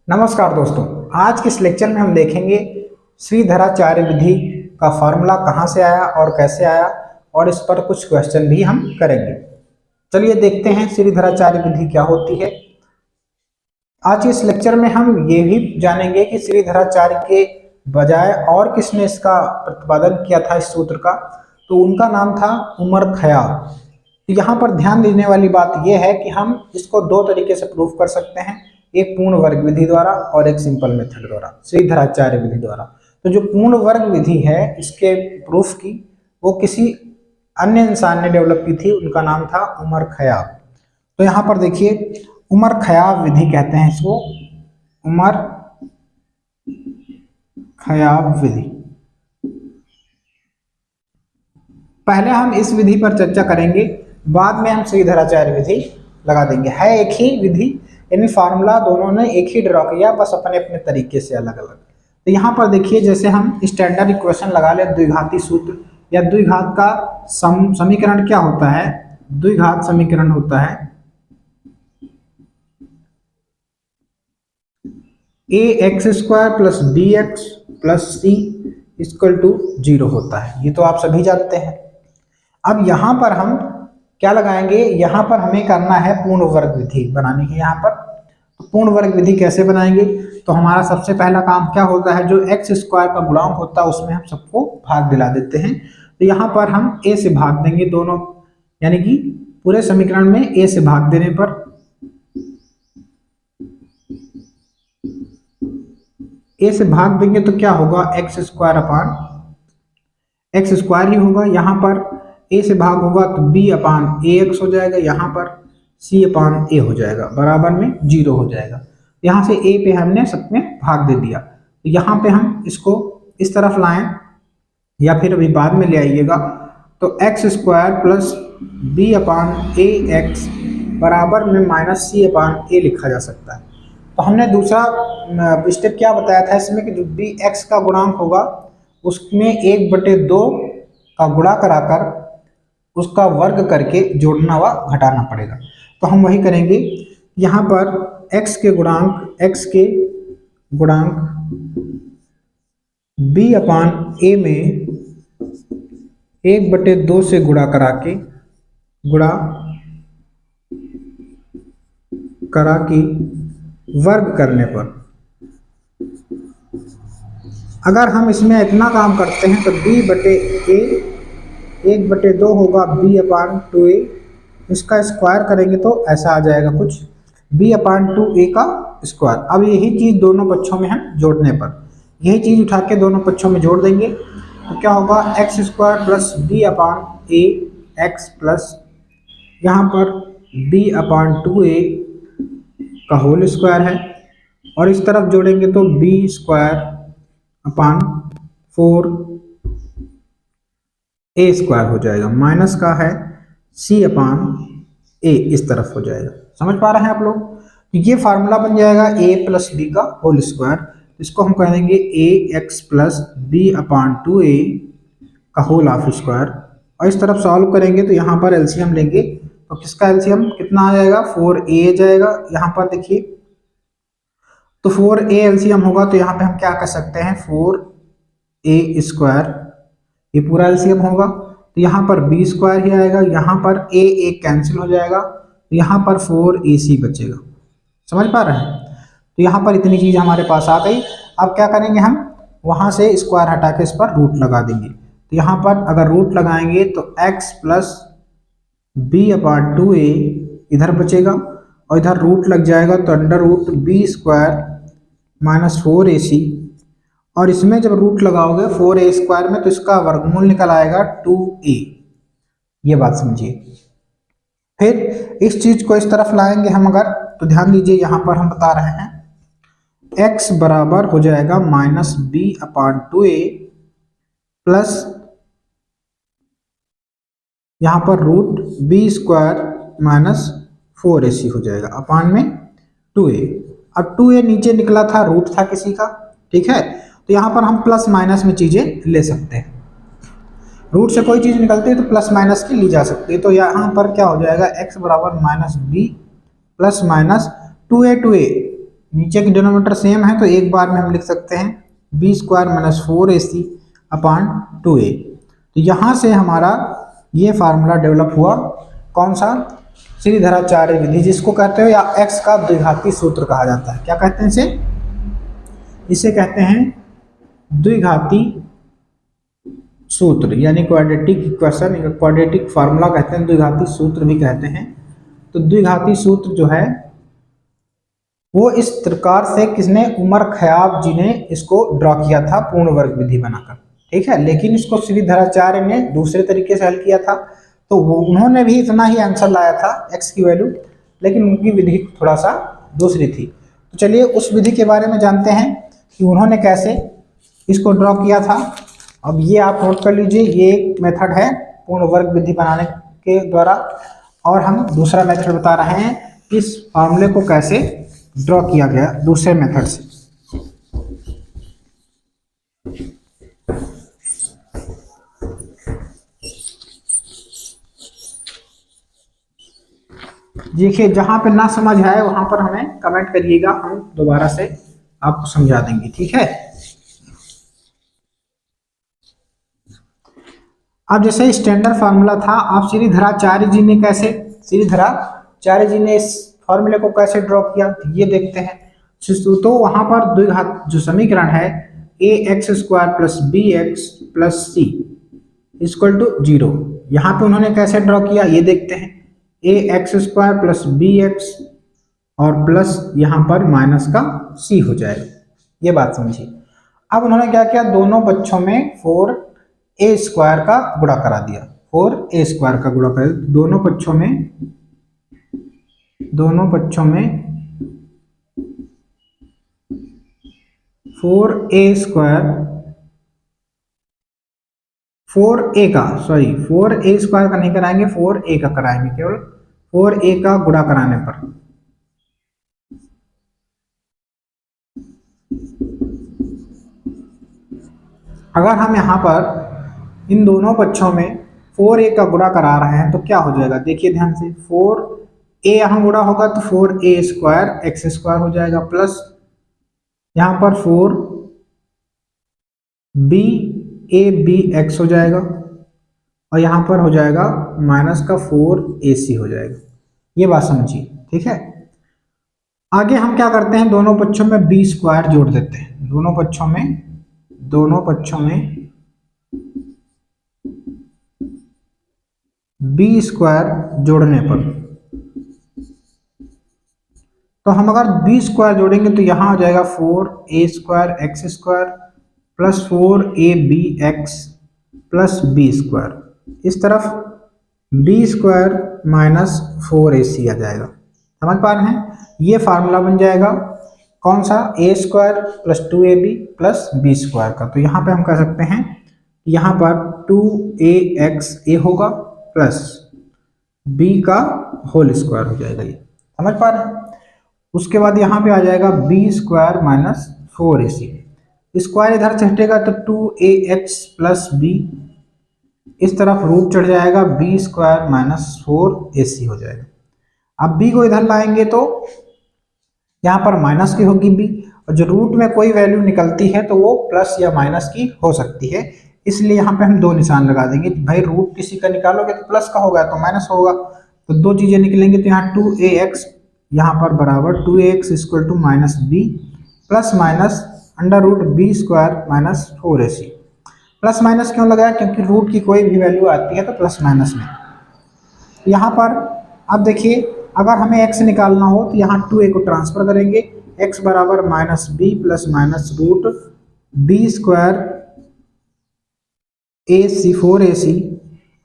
नमस्कार दोस्तों, आज के इस लेक्चर में हम देखेंगे श्रीधराचार्य विधि का फॉर्मूला कहाँ से आया और कैसे आया, और इस पर कुछ क्वेश्चन भी हम करेंगे। चलिए देखते हैं श्रीधराचार्य विधि क्या होती है। आज के इस लेक्चर में हम ये भी जानेंगे कि श्रीधराचार्य के बजाय और किसने इसका प्रतिपादन किया था इस सूत्र का, तो उनका नाम था उमर खयाम। तो यहाँ पर ध्यान देने वाली बात यह है कि हम इसको दो तरीके से प्रूफ कर सकते हैं, एक पूर्ण वर्ग विधि द्वारा और एक सिंपल मेथड द्वारा, श्रीधराचार्य विधि द्वारा। तो जो पूर्ण वर्ग विधि है इसके प्रूफ की वो किसी अन्य इंसान ने डेवलप की थी, उनका नाम था उमर खयाम। तो यहाँ पर देखिए, उमर खयाम विधि कहते हैं इसको, उमर खयाम विधि। पहले हम इस विधि पर चर्चा करेंगे, बाद में हम श्रीधराचार्य विधि लगा देंगे। है एक ही विधि, यानी फार्मूला दोनों ने एक ही ड्रॉ किया, बस अपने अपने तरीके से अलग अलग। तो यहाँ पर देखिए, जैसे हम स्टैंडर्ड इक्वेशन लगा ले, द्विघाती सूत्र या द्विघात का समीकरण क्या होता है, द्विघात समीकरण होता है ax² plus bx plus c equal to 0 होता है। ये तो आप सभी जानते हैं। अब यहाँ पर हम क्या लगाएंगे, यहाँ पर हमें करना है पूर्ण वर्ग विधि बनानी है। यहाँ पर पूर्ण वर्ग विधि कैसे बनाएंगे, तो हमारा सबसे पहला काम क्या होता है, जो x² का गुणांक होता है उसमें हम सबको भाग दिला देते हैं। तो यहाँ पर हम a से भाग देंगे दोनों, यानी कि पूरे समीकरण में a से भाग देने पर a से भाग देंगे तो क्या होगा, x² अपान x² ही होगा। यहाँ पर a से भाग होगा तो b अपान ax हो जाएगा, यहाँ पर c अपान a हो जाएगा, बराबर में 0 हो जाएगा। यहाँ से a पे हमने सब में भाग दे दिया। तो यहाँ पे हम इसको इस तरफ लाएं या फिर अभी बाद में ले आइएगा, तो x² प्लस b अपान ax बराबर में माइनस c अपान a लिखा जा सकता है। तो हमने दूसरा स्टेप क्या बताया था इसमें कि जो bx का गुणांक होगा उसमें 1/2 का गुणा कराकर उसका वर्ग करके जोड़ना व घटाना पड़ेगा। तो हम वही करेंगे। यहाँ पर x के गुणांक b अपान a में 1/2 से गुणा करा के वर्ग करने पर, अगर हम इसमें इतना काम करते हैं तो b/a 1/2 होगा b अपान 2a, इसका स्क्वायर करेंगे तो ऐसा आ जाएगा कुछ, b अपान 2a का स्क्वायर। अब यही चीज़ दोनों पक्षों में हम जोड़ने पर, यही चीज़ उठा के दोनों पक्षों में जोड़ देंगे तो क्या होगा, x² plus b upon a x plus यहाँ पर b अपान 2a का होल स्क्वायर है, और इस तरफ जोड़ेंगे तो b² अपान 4a² हो जाएगा, माइनस का है c अपान a इस तरफ हो जाएगा। समझ पा रहे हैं आप लोग। तो ये फार्मूला बन जाएगा a प्लस b का होल स्क्वायर, इसको हम कह देंगे ax प्लस b अपान 2a का होल हाफ स्क्वायर। और इस तरफ सॉल्व करेंगे तो यहाँ पर एलसीएम लेंगे तो किसका एलसीएम कितना आ जाएगा, 4a जाएगा। यहाँ पर देखिए तो 4a एलसीएम होगा, तो यहाँ पे हम क्या कर सकते हैं, 4a², ये पूरा एलसीएम होगा। तो यहाँ पर b² ही आएगा, यहाँ पर a कैंसिल हो जाएगा, तो यहाँ पर 4ac बचेगा। समझ पा रहे हैं। तो यहाँ पर इतनी चीज़ हमारे पास आ गई। अब क्या करेंगे, हम वहाँ से स्क्वायर हटा के इस पर रूट लगा देंगे। तो यहाँ पर अगर रूट लगाएंगे तो x प्लस b अपान 2a इधर बचेगा, और इधर रूट लग जाएगा तो under root b² minus 4ac, और इसमें जब रूट लगाओगे 4a² में तो इसका वर्गमूल निकल आएगा 2a। ये बात समझिए। फिर इस चीज को इस तरफ लाएंगे हम अगर, तो ध्यान दीजिए यहाँ पर हम बता रहे हैं x बराबर हो जाएगा माइनस b अपान 2a प्लस यहाँ पर रूट b² माइनस 4ac हो जाएगा अपान में 2a। अब 2a नीचे निकला था, रूट था किसी का, ठीक है। तो यहाँ पर हम प्लस माइनस में चीजें ले सकते हैं, रूट से कोई चीज निकलती है तो प्लस माइनस की ली जा सकती है। तो यहाँ पर क्या हो जाएगा, x बराबर minus b plus minus 2a नीचे की डिनोमिनेटर सेम है तो एक बार में हम लिख सकते हैं B square minus 4ac upon 2a। तो यहाँ से हमारा ये फार्मूला डेवलप हुआ, कौन सा, श्रीधराचार्य विधि जिसको कहते हो, या एक्स का द्विघाती सूत्र कहा जाता है। क्या कहते हैं इसे? इसे कहते हैं द्विघाती सूत्र, यानी क्वाड्रेटिक इक्वेशन, क्वाड्रेटिक फार्मूला कहते हैं, द्विघाती सूत्र भी कहते हैं। तो द्विघाती सूत्र जो है वो इस प्रकार से किसने, उमर खयाम जी ने इसको ड्रॉ किया था पूर्ण वर्ग विधि बनाकर, ठीक है। लेकिन इसको श्रीधराचार्य ने दूसरे तरीके से हल किया था, तो वो उन्होंने भी इतना ही आंसर लाया था एक्स की वैल्यू, लेकिन उनकी विधि थोड़ा सा दूसरी थी। तो चलिए उस विधि के बारे में जानते हैं कि उन्होंने कैसे इसको ड्रॉ किया था। अब ये आप नोट कर लीजिए, ये एक मेथड है पूर्ण वर्ग विधि बनाने के द्वारा, और हम दूसरा मेथड बता रहे हैं इस फॉर्मूले को कैसे ड्रॉ किया गया दूसरे मेथड से। देखिए जहां पे ना समझ आए वहां पर हमें कमेंट करिएगा, हम दोबारा से आपको समझा देंगे, ठीक है। अब जैसे स्टैंडर्ड फार्मूला था, आप श्रीधराचार्य जी ने कैसे, श्रीधराचार्य जी ने इस फॉर्मूले को कैसे ड्रॉ किया ये देखते हैं। तो वहां पर द्विघात जो समीकरण है A X square plus B X plus C equal to 0, यहाँ पे उन्होंने कैसे ड्रॉ किया ये देखते हैं। A X square plus B X और प्लस यहाँ पर माइनस का सी हो जाएगा, ये बात समझिए। अब उन्होंने क्या किया, दोनों पक्षों में 4a स्क्वायर का गुणा करा दिया, 4a स्क्वायर का गुणा कर, दोनों पक्षों में 4a स्क्वायर, 4a स्क्वायर का नहीं कराएंगे, 4a का कराएंगे, केवल 4a का गुणा कराने पर। अगर हम यहाँ पर इन दोनों पक्षों में 4a का गुणा करा रहे हैं तो क्या हो जाएगा, देखिए ध्यान से, 4a यहाँ गुणा होगा तो 4a स्क्वायर एक्स स्क्वायर हो जाएगा, प्लस यहाँ पर 4b एक्स हो जाएगा, और यहाँ पर हो जाएगा माइनस का 4ac हो जाएगा, ये बात समझिए, ठीक है। आगे हम क्या करते हैं, दोनों पक्षों में b स्क्वायर जोड़ देते हैं, दोनों पक्षों में b स्क्वायर जोड़ने पर, तो हम अगर b स्क्वायर जोड़ेंगे तो यहाँ हो जाएगा 4a square x square plus 4ab x plus b square, इस तरफ b स्क्वायर माइनस 4ac आ जाएगा, समझ पा रहे हैं। ये फार्मूला बन जाएगा कौन सा, a square plus 2ab plus b square का। तो यहाँ पे हम कह सकते हैं यहाँ पर 2ax a होगा प्लस b का होल स्क्वायर हो जाएगा, ये समझ पा रहे हैं। उसके बाद यहाँ पे आ जाएगा b square minus 4ac, square इधर से हटेगा तो 2ax प्लस b, इस तरफ रूट चढ़ जाएगा, b स्क्वायर माइनस 4ac हो जाएगा। अब b को इधर लाएंगे तो यहाँ पर माइनस की होगी b, और जो रूट में कोई वैल्यू निकलती है तो वो प्लस या माइनस की हो सकती है, इसलिए यहाँ पे हम दो निशान लगा देंगे। भाई रूट किसी का निकालोगे तो प्लस का होगा तो माइनस होगा, तो दो चीजें निकलेंगी, तो यहाँ 2ax यहाँ पर बराबर 2ax equal to minus b plus minus under root b square minus 4ac। Plus minus क्यों लगाया, क्योंकि रूट की कोई भी वैल्यू आती है तो प्लस माइनस में। यहाँ पर अब देखिए, अगर हमें x निकालना हो तो यहाँ 2a को ट्रांसफर करेंगे, x बराबर minus b plus minus root b square ac 4ac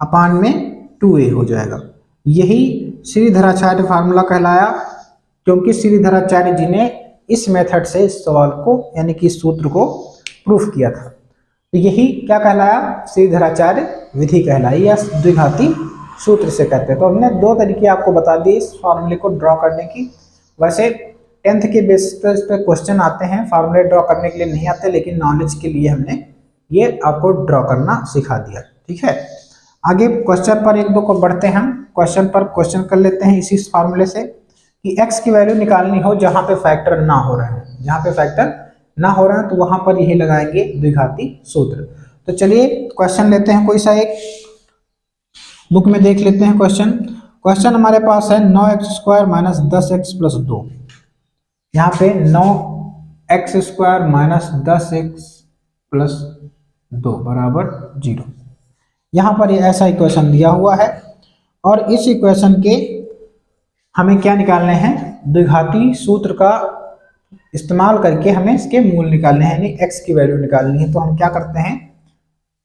upon में 2a हो जाएगा। यही श्रीधराचार्य फार्मूला कहलाया, क्योंकि श्रीधराचार्य जी ने इस मेथड से इस सवाल को, यानी कि इस सूत्र को प्रूफ किया था। तो यही क्या कहलाया, श्रीधराचार्य विधि कहलाई, या द्विघाती सूत्र से कहते हैं। तो हमने दो तरीके आपको बता दिए इस फार्मूले को ड्रॉ करने की। वैसे 10th के बेसिस पे क्वेश्चन आते हैं, फार्मूले ड्रॉ करने के लिए नहीं आते, लेकिन नॉलेज के लिए हमने ये आपको ड्रॉ करना सिखा दिया, ठीक है। आगे क्वेश्चन पर एक दो को बढ़ते हैं, हम क्वेश्चन पर क्वेश्चन कर लेते हैं इसी फार्मूले से। कि x की वैल्यू निकालनी हो जहां पे फैक्टर ना हो रहे हैं, जहां पे फैक्टर ना हो रहे हैं तो वहां पर यही लगाएंगे द्विघाती सूत्र। तो चलिए क्वेश्चन लेते हैं कोई सा एक, बुक में देख लेते हैं क्वेश्चन। क्वेश्चन हमारे पास है 9x² माइनस 10x प्लस 2। यहाँ पे 9x² माइनस 10x प्लस 2 बराबर 0। यहाँ पर ये ऐसा इक्वेशन दिया हुआ है और इस इक्वेशन के हमें क्या निकालने हैं, द्विघाती सूत्र का इस्तेमाल करके हमें इसके मूल निकालने हैं, यानी x की वैल्यू निकालनी है। तो हम क्या करते हैं,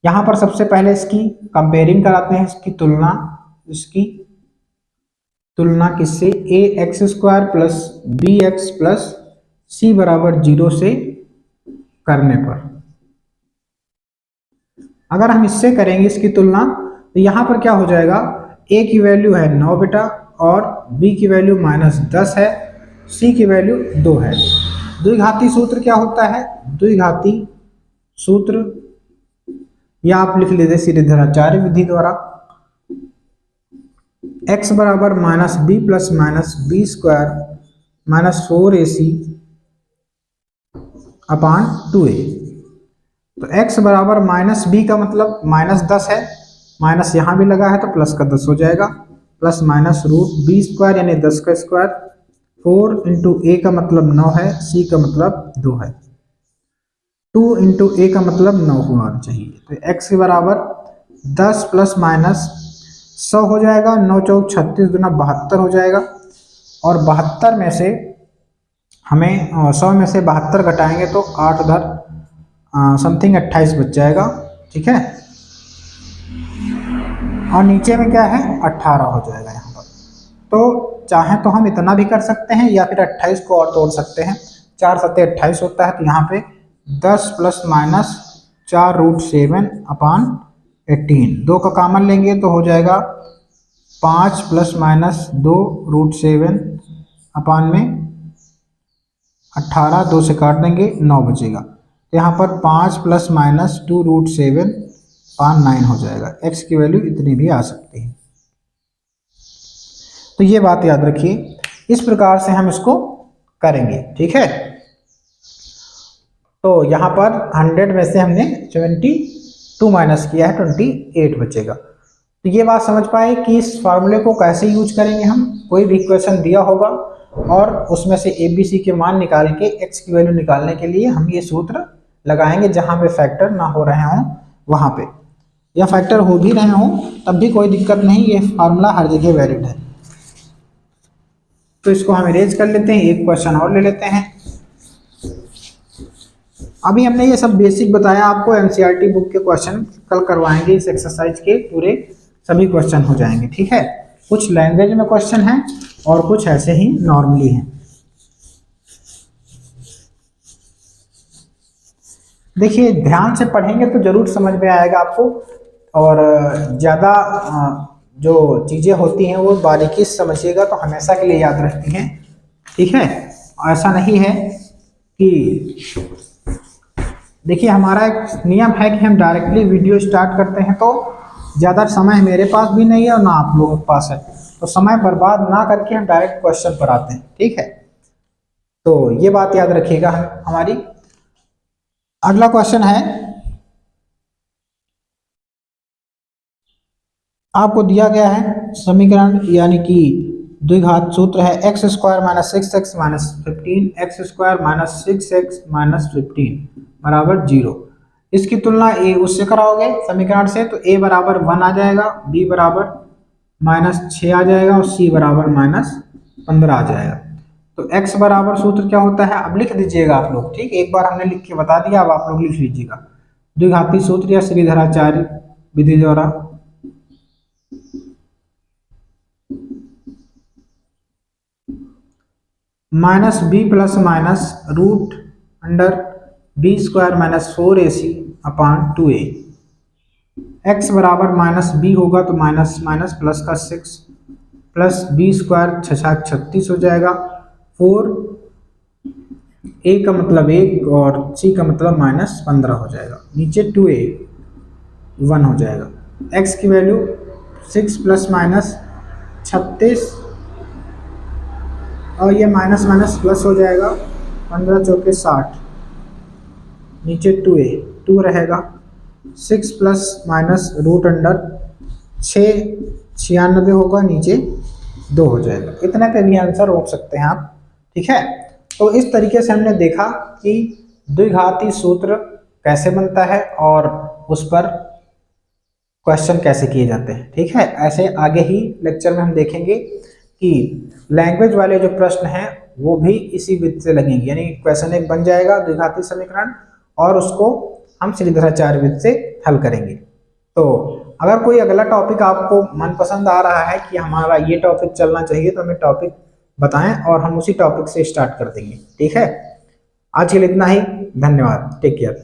यहाँ पर सबसे पहले इसकी कंपेयरिंग कराते हैं, इसकी तुलना किससे, ax² plus bx plus c बराबर 0 से करने पर। अगर हम इससे करेंगे इसकी तुलना, तो यहाँ पर क्या हो जाएगा, a की वैल्यू है 9 बेटा और b की वैल्यू -10 है, c की वैल्यू 2 है। द्विघाती सूत्र क्या होता है, द्विघाती सूत्र या आप लिख लेते सीधेधाराचार्य विधि द्वारा, x बराबर -b plus -b² minus 4ac अपान 2a। तो x बराबर -b का मतलब -10 है, माइनस यहाँ भी लगा है तो प्लस का 10 हो जाएगा, प्लस माइनस √b² यानी 10 का स्क्वायर, 4 इंटू a का मतलब 9 है, c का मतलब 2 है, 2 इंटू a का मतलब 9 होना चाहिए। तो x के बराबर 10 प्लस माइनस 100 हो जाएगा, 9 चौक 36 दूना 72 हो जाएगा। और 72 में से हमें 100 में से 72 घटाएंगे तो 8 उधर समथिंग 28 बच जाएगा, ठीक है। और नीचे में क्या है 18 हो जाएगा यहाँ पर। तो चाहे तो हम इतना भी कर सकते हैं या फिर 28 को और तोड़ सकते हैं, 4 7 28 होता है। तो यहाँ पे 10 प्लस माइनस 4√7 अपान 18, 2 का कॉमन लेंगे तो हो जाएगा 5 प्लस माइनस 2√7 अपान में 18, 2 से काट देंगे 9 बचेगा। तो यहाँ पर 5 प्लस माइनस 2√7 अपान 9 हो जाएगा। x की वैल्यू इतनी भी आ सकती है। तो ये बात याद रखिए, इस प्रकार से हम इसको करेंगे, ठीक है। तो यहाँ पर 100 में से हमने 72 माइनस किया है, 28 बचेगा। तो ये बात समझ पाए कि इस फार्मूले को कैसे यूज करेंगे हम, कोई भी इक्वेशन दिया होगा और उसमें से ABC के मान निकाल के x की वैल्यू निकालने के लिए हम ये सूत्र लगाएंगे, जहां पे फैक्टर ना हो रहे हों वहां पे, या फैक्टर हो भी रहे हों तब भी कोई दिक्कत नहीं, ये फार्मूला हर जगह वैलिड है। तो इसको हम इरेज कर लेते हैं, एक क्वेश्चन और ले लेते हैं। अभी हमने ये सब बेसिक बताया आपको, एनसीईआरटी बुक के क्वेश्चन कल करवाएंगे, इस एक्सरसाइज के पूरे सभी क्वेश्चन हो जाएंगे, ठीक है। कुछ लैंग्वेज में क्वेश्चन हैं और कुछ ऐसे ही नॉर्मली हैं। देखिए ध्यान से पढ़ेंगे तो जरूर समझ में आएगा आपको, और ज़्यादा जो चीज़ें होती हैं वो बारीकी से समझिएगा तो हमेशा के लिए याद रहती हैं, ठीक है। ऐसा नहीं है कि, देखिए हमारा एक नियम है कि हम डायरेक्टली वीडियो स्टार्ट करते हैं तो ज़्यादा समय मेरे पास भी नहीं है और ना आप लोगों के पास है, तो समय बर्बाद ना करके हम डायरेक्ट क्वेश्चन पर आते हैं, ठीक है। तो ये बात याद रखिएगा हमारी। अगला क्वेश्चन है, आपको दिया गया है समीकरण यानी कि द्विघात सूत्र है x² minus 6x minus 15, x² minus 6x minus 15 बराबर 0। इसकी तुलना a उससे कराओगे समीकरण से, तो a बराबर 1 आ जाएगा, b बराबर -6 आ जाएगा और c बराबर -15 आ जाएगा। तो x बराबर सूत्र क्या होता है, अब लिख दीजिएगा आप लोग, ठीक। एक बार हमने लिख के बता दिया, अब आप लोग लिख लीजिएगा। द्विघाती सूत्र या श्रीधराचार्य विधि द्वारा -b plus minus √b² minus 4ac अपान 2a। x बराबर -b होगा तो माइनस माइनस प्लस का 6 प्लस b² 6 36 हो जाएगा, 4 a का मतलब 1 और c का मतलब -15 हो जाएगा, नीचे 2a 1 हो जाएगा। x की वैल्यू 6 प्लस माइनस 36 और ये माइनस माइनस प्लस हो जाएगा, 15 चौके 60, नीचे 2a 2 रहेगा, 6 प्लस माइनस रूट अंडर 6 96 होगा, नीचे 2 हो जाएगा। इतने पे भी आंसर रोक सकते हैं आप, ठीक है। तो इस तरीके से हमने देखा कि द्विघाती सूत्र कैसे बनता है और उस पर क्वेश्चन कैसे किए जाते हैं, ठीक है। ऐसे आगे ही लेक्चर में हम देखेंगे कि लैंग्वेज वाले जो प्रश्न हैं वो भी इसी विधि से लगेंगे, यानी क्वेश्चन एक बन जाएगा द्विघाती समीकरण और उसको हम श्रीधराचार्य विधि से हल करेंगे। तो अगर कोई अगला टॉपिक आपको मनपसंद आ रहा है कि हमारा ये टॉपिक चलना चाहिए तो हमें टॉपिक बताएं और हम उसी टॉपिक से स्टार्ट कर देंगे, ठीक है। आज के लिए इतना ही, धन्यवाद, टेक केयर।